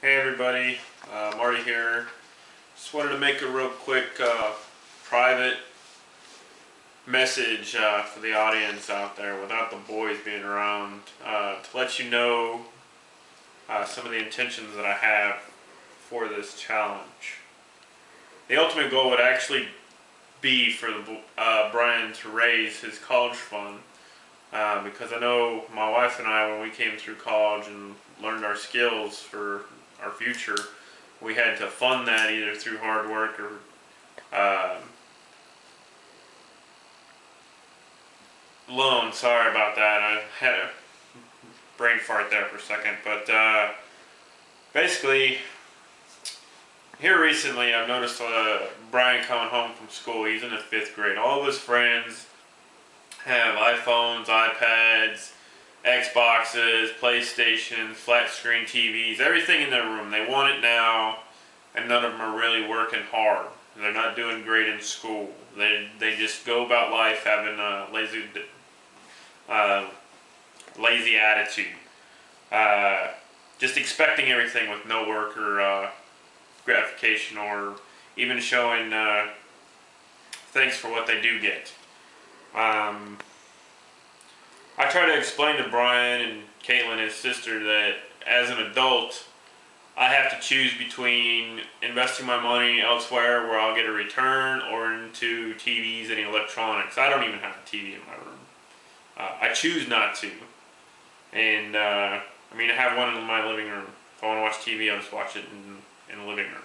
Hey everybody, Marty here. Just wanted to make a real quick private message for the audience out there without the boys being around to let you know some of the intentions that I have for this challenge. The ultimate goal would actually be for Brian to raise his college fund because I know my wife and I, when we came through college and learned our skills for our future, we had to fund that either through hard work or loan. Sorry about that. I had a brain fart there for a second. But basically, here recently I've noticed Brian coming home from school. He's in the 5th grade. All of his friends have iPhones, iPads, Xboxes, PlayStations, flat screen TVs, everything in their room. They want it now, and none of them are really working hard. They're not doing great in school. They just go about life having a lazy attitude, just expecting everything with no work or gratification, or even showing thanks for what they do get. I try to explain to Brian and Caitlin, his sister, that as an adult, I have to choose between investing my money elsewhere where I'll get a return or into TVs and electronics. I don't even have a TV in my room. I choose not to. And, I have one in my living room. If I want to watch TV, I'll just watch it in the living room.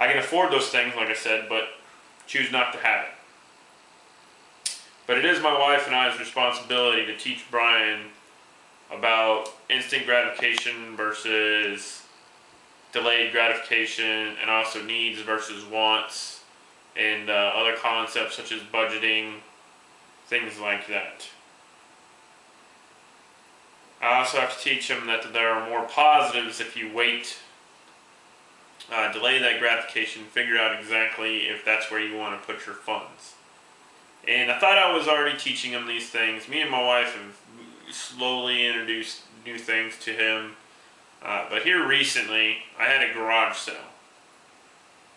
I can afford those things, like I said, but choose not to have it. But it is my wife and I's responsibility to teach Brian about instant gratification versus delayed gratification, and also needs versus wants, and other concepts such as budgeting, things like that. I also have to teach him that there are more positives if you wait, delay that gratification, figure out exactly if that's where you want to put your funds. And I thought I was already teaching him these things. Me and my wife have slowly introduced new things to him. But here recently, I had a garage sale.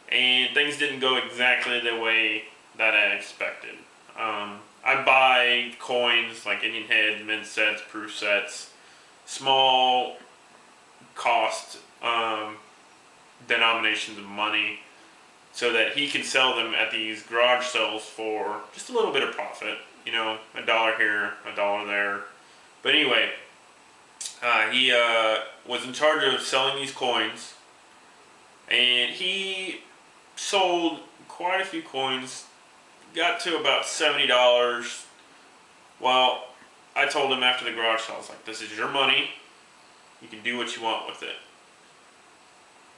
And things didn't go exactly the way that I expected. I buy coins like Indian heads, mint sets, proof sets, small cost denominations of money, so that he can sell them at these garage sales for just a little bit of profit. $1 here, $1 there. But anyway, he was in charge of selling these coins, and he sold quite a few coins, got to about $70. Well, I told him after the garage sale, I was like, this is your money, you can do what you want with it.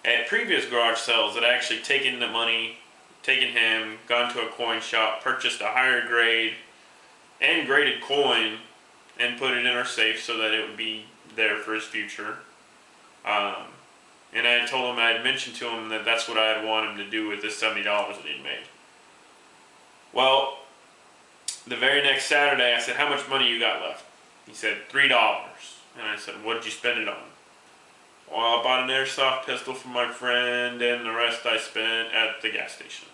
At previous garage sales, I'd actually taken the money, taken him, gone to a coin shop, purchased a higher grade and graded coin, and put it in our safe so that it would be there for his future. And I had told him, I had mentioned to him that that's what I had wanted him to do with this $70 that he'd made. Well, the very next Saturday, I said, how much money you got left? He said, $3. And I said, what did you spend it on? Well, I bought an airsoft pistol for my friend, and the rest I spent at the gas station.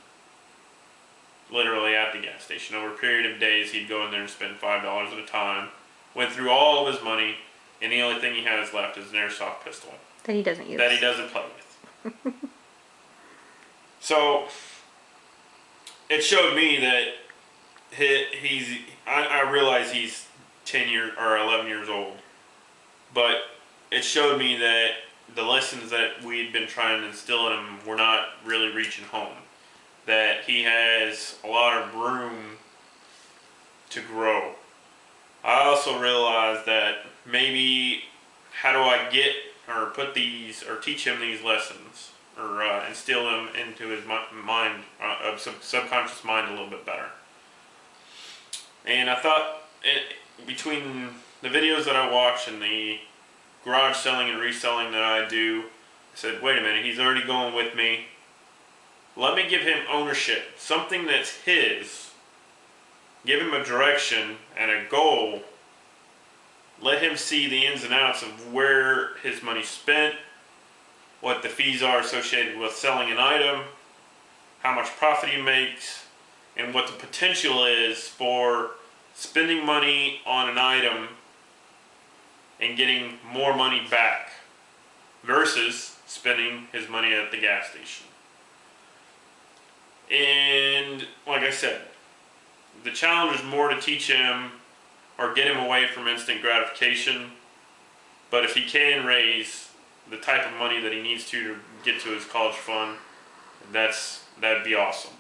Literally at the gas station. Over a period of days, he'd go in there and spend $5 at a time. Went through all of his money, and the only thing he has left is an airsoft pistol. That he doesn't use. That he doesn't play with. So, it showed me that I realize he's 10 years or 11 years old, but it showed me that the lessons that we'd been trying to instill in him were not really reaching home. That he has a lot of room to grow. I also realized that maybe how do I get or put these or teach him these lessons or instill them into his mind, subconscious mind a little bit better. And I thought between the videos that I watch and the garage selling and reselling that I do, I said, wait a minute, he's already going with me. Let me give him ownership, something that's his. Give him a direction and a goal let him see the ins and outs of where his money's spent, what the fees are associated with selling an item, how much profit he makes, and what the potential is for spending money on an item and getting more money back versus spending his money at the gas station. And like I said, the challenge is more to teach him or get him away from instant gratification. But if he can raise the type of money that he needs to get to his college fund, that'd be awesome.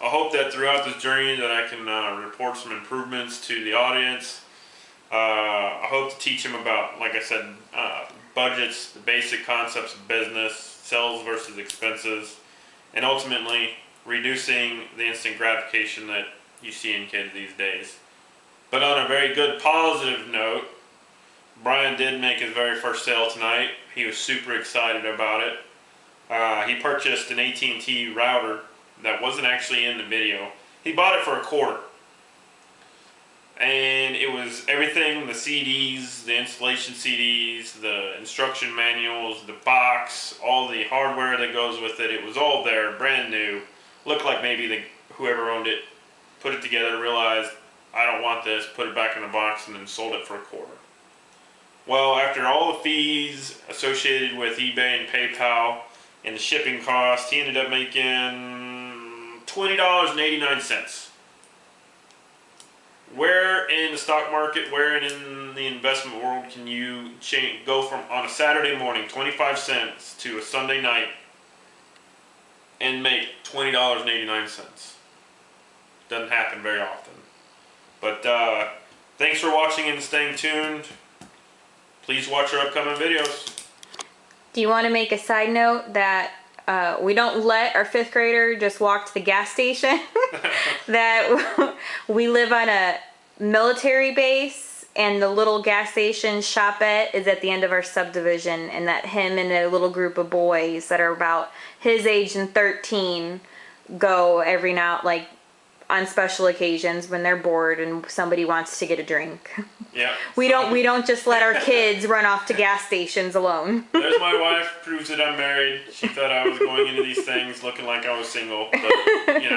I hope that throughout this journey that I can report some improvements to the audience. I hope to teach him about, like I said, budgets, the basic concepts of business, sales versus expenses, and ultimately reducing the instant gratification that you see in kids these days. But on a very good positive note, Brian did make his very first sale tonight. He was super excited about it. He purchased an AT&T router that wasn't actually in the video. He bought it for $25. And it was everything, the CDs, the installation CDs, the instruction manuals, the box, all the hardware that goes with it. It was all there, brand new. Looked like maybe whoever owned it put it together, realized, I don't want this, put it back in the box, and then sold it for $25. Well, after all the fees associated with eBay and PayPal and the shipping cost, he ended up making $20.89. Where in the stock market, where in the investment world can you go from on a Saturday morning 25 cents to a Sunday night and make $20.89? Doesn't happen very often. But thanks for watching and staying tuned. Please watch our upcoming videos. Do you want to make a side note that we don't let our 5th grader just walk to the gas station? That we live on a military base, and the little gas station Shopette is at the end of our subdivision, and that him and a little group of boys that are about his age and 13 go every now, like on special occasions when they're bored and somebody wants to get a drink. Yeah. We don't just let our kids run off to gas stations alone. There's my wife, proves that I'm married. She thought I was going into these things looking like I was single, but you know.